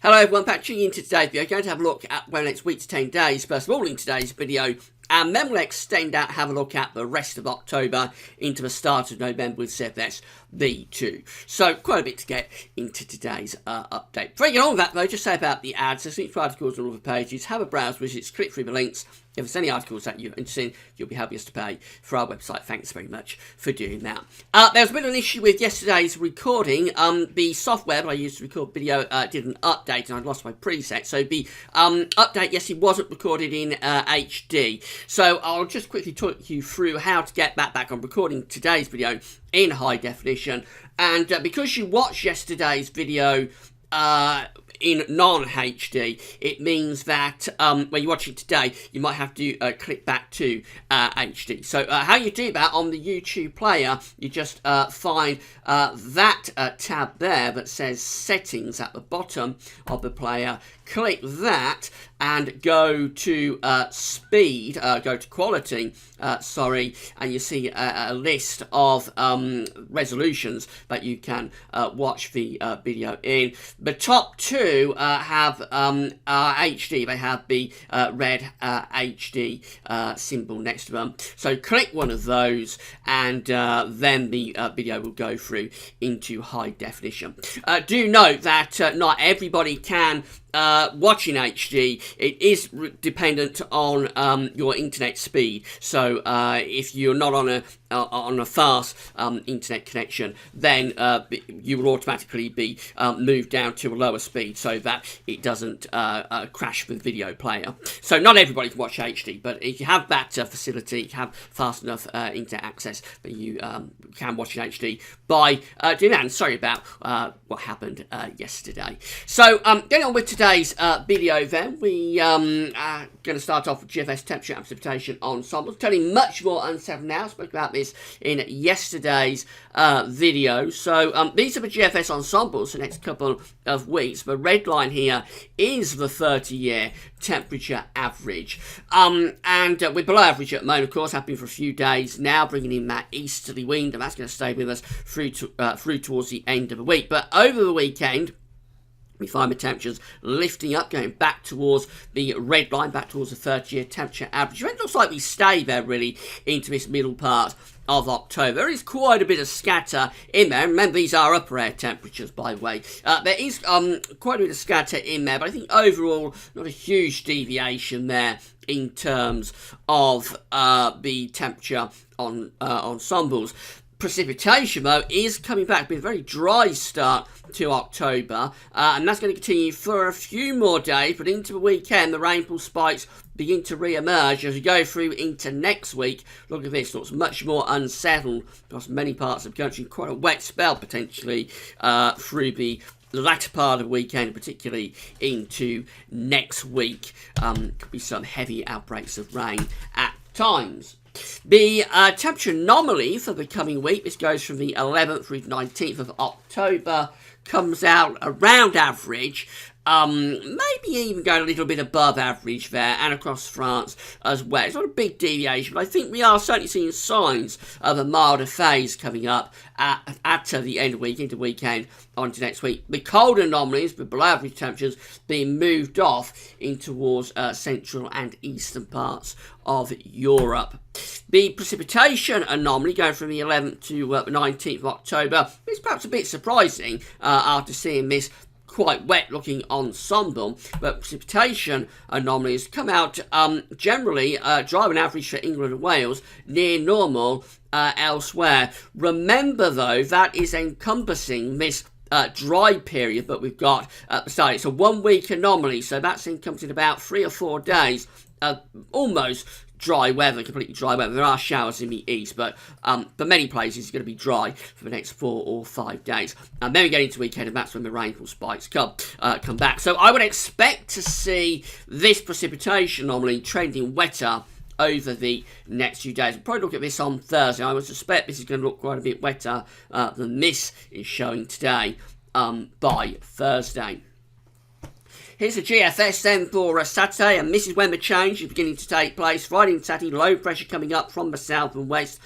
Hello everyone, Patrick into today's video. Going to have a look at where next week to 10 days. First of all, in today's video, and then we'll extend out, have a look at the rest of October into the start of November with ZFS V2. So quite a bit to get into today's update. Before you get on with that though, just say about the ads. There's links to articles on all the pages. Have a browse, visits, click through the links. If there's any articles that you're interested in, you'll be helping us to pay for our website. Thanks very much for doing that. There was a bit of an issue with yesterday's recording. The software that I used to record video did an update and I lost my preset. So the update yesterday wasn't recorded in HD. So I'll just quickly talk you through how to get that back on recording today's video in high definition. And because you watched yesterday's video in non-HD, it means that when you watch it today, you might have to click back to HD. So how you do that on the YouTube player, you just find that tab there that says settings at the bottom of the player. Click that and go to speed, go to quality, and you see a list of resolutions that you can watch the video in. The top two have HD, they have the red HD symbol next to them. So click one of those and then the video will go through into high definition. Do note that not everybody can watch in HD. It is dependent on your internet speed. So if you're not on a fast internet connection, then you will automatically be moved down to a lower speed so that it doesn't crash with video player. So not everybody can watch HD, but if you have that facility, you have fast enough internet access that you can watch in HD by doing that. And sorry about what happened yesterday. So getting on with today's video then, we are going to start off with GFS temperature and precipitation ensembles. Turning much more unsettled now. I spoke about this in yesterday's video. So these are the GFS ensembles for the next couple of weeks. The red line here is the 30-year temperature average. And we're below average at the moment, of course, have been for a few days now, bringing in that easterly wind, and that's going to stay with us through towards the end of the week. But over the weekend, we find the temperatures lifting up, going back towards the red line, back towards the 30-year temperature average. It looks like we stay there really into this middle part of October. There is quite a bit of scatter in there. Remember, these are upper air temperatures, by the way. There is quite a bit of scatter in there, but I think overall not a huge deviation there in terms of the temperature on ensembles. Precipitation, though, is coming back with a very dry start to October, and that's going to continue for a few more days, but into the weekend, the rainfall spikes begin to re-emerge as we go through into next week. Look at this, looks much more unsettled across many parts of the country. Quite a wet spell, potentially, through the latter part of the weekend, particularly into next week. Could be some heavy outbreaks of rain at times. The temperature anomaly for the coming week, this goes from the 11th through the 19th of October, comes out around average, maybe even going a little bit above average there, and across France as well. It's not a big deviation, but I think we are certainly seeing signs of a milder phase coming up at the end of the week, into the weekend, onto next week. The cold anomalies, the below average temperatures, being moved off in towards central and eastern parts of Europe. The precipitation anomaly going from the 11th to the 19th of October is perhaps a bit surprising after seeing this quite wet looking ensemble, but precipitation anomalies come out generally dry on average for England and Wales, near normal elsewhere. Remember though, that is encompassing this dry period that we've got at the start. It's a 1 week anomaly, so that's encompassing about 3 or 4 days almost dry weather, completely dry weather. There are showers in the east, but for many places it's going to be dry for the next 4 or 5 days. And then we get into the weekend, and that's when the rainfall spikes come back. So I would expect to see this precipitation anomaly trending wetter over the next few days. We'll probably look at this on Thursday. I would suspect this is going to look quite a bit wetter than this is showing today by Thursday. Here's the GFS then for Saturday, and this is when the change is beginning to take place. Friday and Saturday, low pressure coming up from the south and west,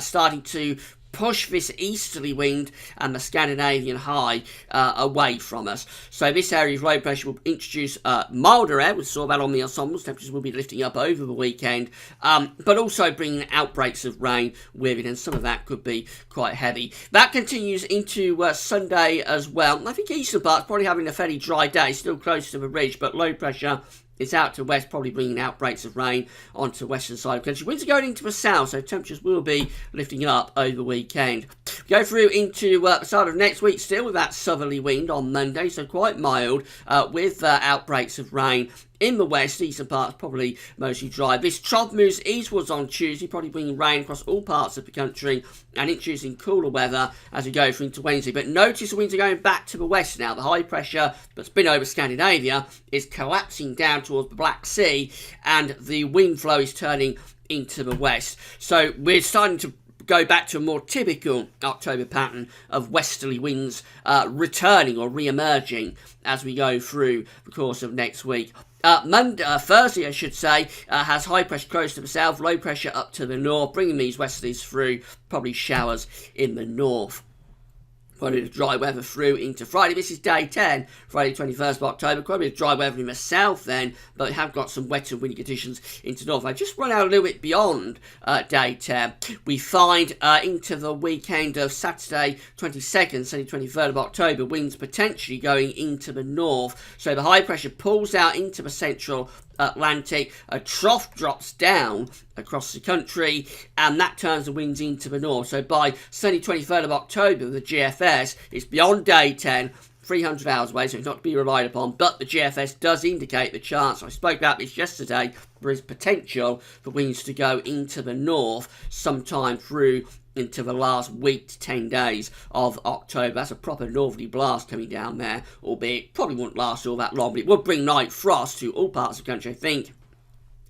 starting to push this easterly wind and the Scandinavian high away from us. So this area of low pressure will introduce milder air. We saw that on the ensembles. Temperatures will be lifting up over the weekend, but also bringing outbreaks of rain with it, and some of that could be quite heavy. That continues into Sunday as well. I think eastern parts probably having a fairly dry day, still close to the ridge, but low pressure it's out to west, probably bringing outbreaks of rain onto the western side of the country. Winds are going into the south, so temperatures will be lifting up over the weekend. Go through into the start of next week still with that southerly wind on Monday, so quite mild with outbreaks of rain. In the west, eastern parts probably mostly dry. This trough moves eastwards on Tuesday, probably bringing rain across all parts of the country and introducing cooler weather as we go through into Wednesday. But notice the winds are going back to the west now. The high pressure that's been over Scandinavia is collapsing down towards the Black Sea, and the wind flow is turning into the west. So we're starting to go back to a more typical October pattern of westerly winds returning or re-emerging as we go through the course of next week. Thursday, I should say, has high pressure close to the south, low pressure up to the north, bringing these westerlies through, probably showers in the north. Quite a bit of dry weather through into Friday. This is day 10, Friday 21st of October. Quite a bit of dry weather in the south then, but we have got some wet and windy conditions into north. I just run out a little bit beyond day 10. We find into the weekend of Saturday 22nd, Sunday 23rd of October, winds potentially going into the north. So the high pressure pulls out into the central Atlantic, a trough drops down across the country, and that turns the winds into the north. So by Sunday 23rd of October, the GFS is beyond day 10, 300 hours away, so it's not to be relied upon, but the GFS does indicate the chance. I spoke about this yesterday. There is potential for winds to go into the north sometime through into the last week to 10 days of October. That's a proper northerly blast coming down there, albeit probably won't last all that long, but it will bring night frost to all parts of the country, I think.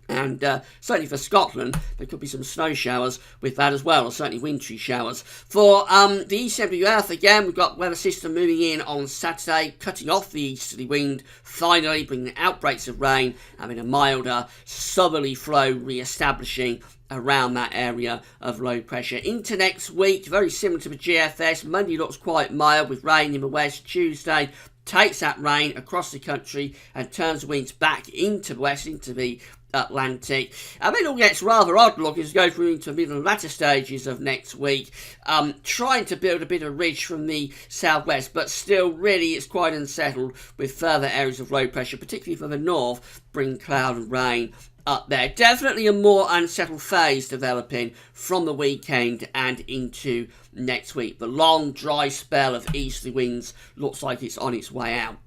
And certainly for Scotland, there could be some snow showers with that as well, or certainly wintry showers. For the ECWF, again, we've got weather system moving in on Saturday, cutting off the easterly wind, finally bringing outbreaks of rain, having a milder southerly flow re-establishing around that area of low pressure. Into next week, very similar to the GFS. Monday looks quite mild with rain in the west. Tuesday takes that rain across the country and turns the winds back into the west, into the Atlantic. And then it all gets rather odd looking as we go through into the middle and latter stages of next week, trying to build a bit of ridge from the southwest, but still really it's quite unsettled with further areas of low pressure, particularly for the north, bring cloud and rain up there. Definitely a more unsettled phase developing from the weekend and into next week. The long dry spell of easterly winds looks like it's on its way out.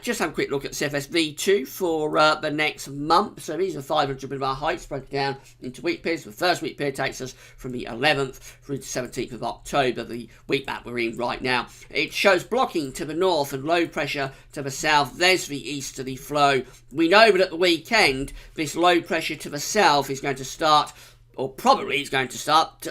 Just have a quick look at CFS-V2 for the next month. So these are 500 millibar heights broken down into week periods. The first week period takes us from the 11th through to 17th of October, the week that we're in right now. It shows blocking to the north and low pressure to the south. There's the easterly flow. We know that at the weekend, this low pressure to the south is going to start, or probably is going to start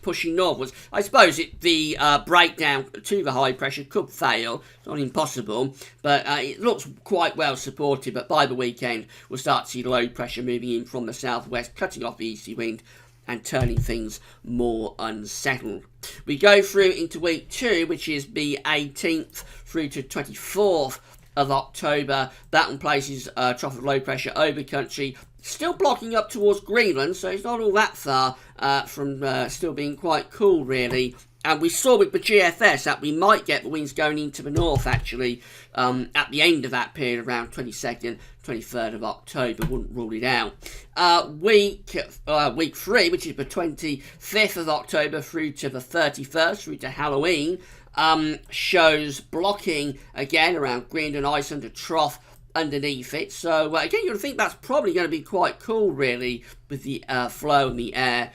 pushing northwards. I suppose the breakdown to the high pressure could fail. It's not impossible, but it looks quite well supported. But by the weekend, we'll start to see low pressure moving in from the southwest, cutting off the easterly wind and turning things more unsettled. We go through into week 2, which is the 18th through to 24th of October. That one places a trough of low pressure over country, still blocking up towards Greenland, so it's not all that far from still being quite cool, really. And we saw with the GFS that we might get the winds going into the north, actually, at the end of that period, around 22nd, 23rd of October. Wouldn't rule it out. Week 3, which is the 25th of October through to the 31st, through to Halloween, shows blocking again around Greenland, Iceland, a trough underneath it. So again, you'd think that's probably going to be quite cool, really, with the flow and the air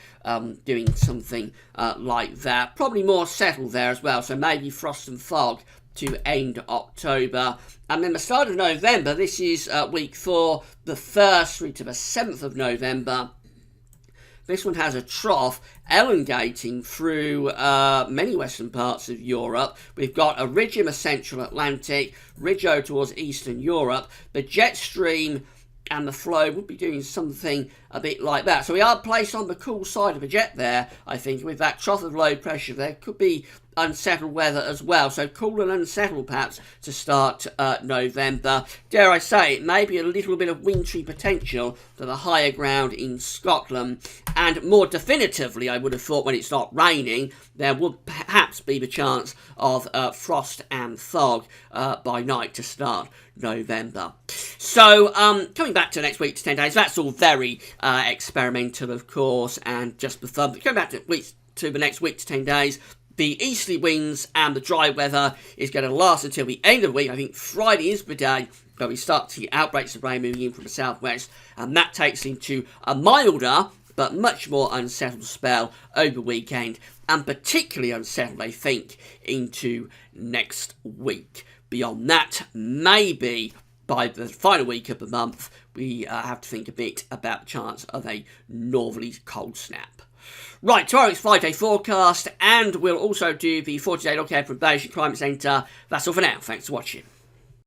doing something like that. Probably more settled there as well, so maybe frost and fog to end October. And then the start of November, this is week 4, the 1st through to the 7th of November. This one has a trough elongating through many western parts of Europe. We've got a ridge in the central Atlantic, ridge over towards eastern Europe. The jet stream and the flow would be doing something a bit like that. So we are placed on the cool side of the jet there, I think, with that trough of low pressure. There could be unsettled weather as well, so cool and unsettled perhaps to start November. Dare I say, it may be a little bit of wintry potential to the higher ground in Scotland, and more definitively I would have thought when it's not raining there would perhaps be the chance of frost and fog by night to start November. So coming back to next week to 10 days, that's all very experimental of course and just for fun. But coming back to the next week to 10 days, the easterly winds and the dry weather is going to last until the end of the week. I think Friday is the day where we start to see outbreaks of rain moving in from the southwest, and that takes into a milder but much more unsettled spell over the weekend, and particularly unsettled, I think, into next week. Beyond that, maybe by the final week of the month, we have to think a bit about the chance of a northerly cold snap. Right, tomorrow's 5-day forecast, and we'll also do the 40-day look ahead from Beige Climate Centre. That's all for now. Thanks for watching.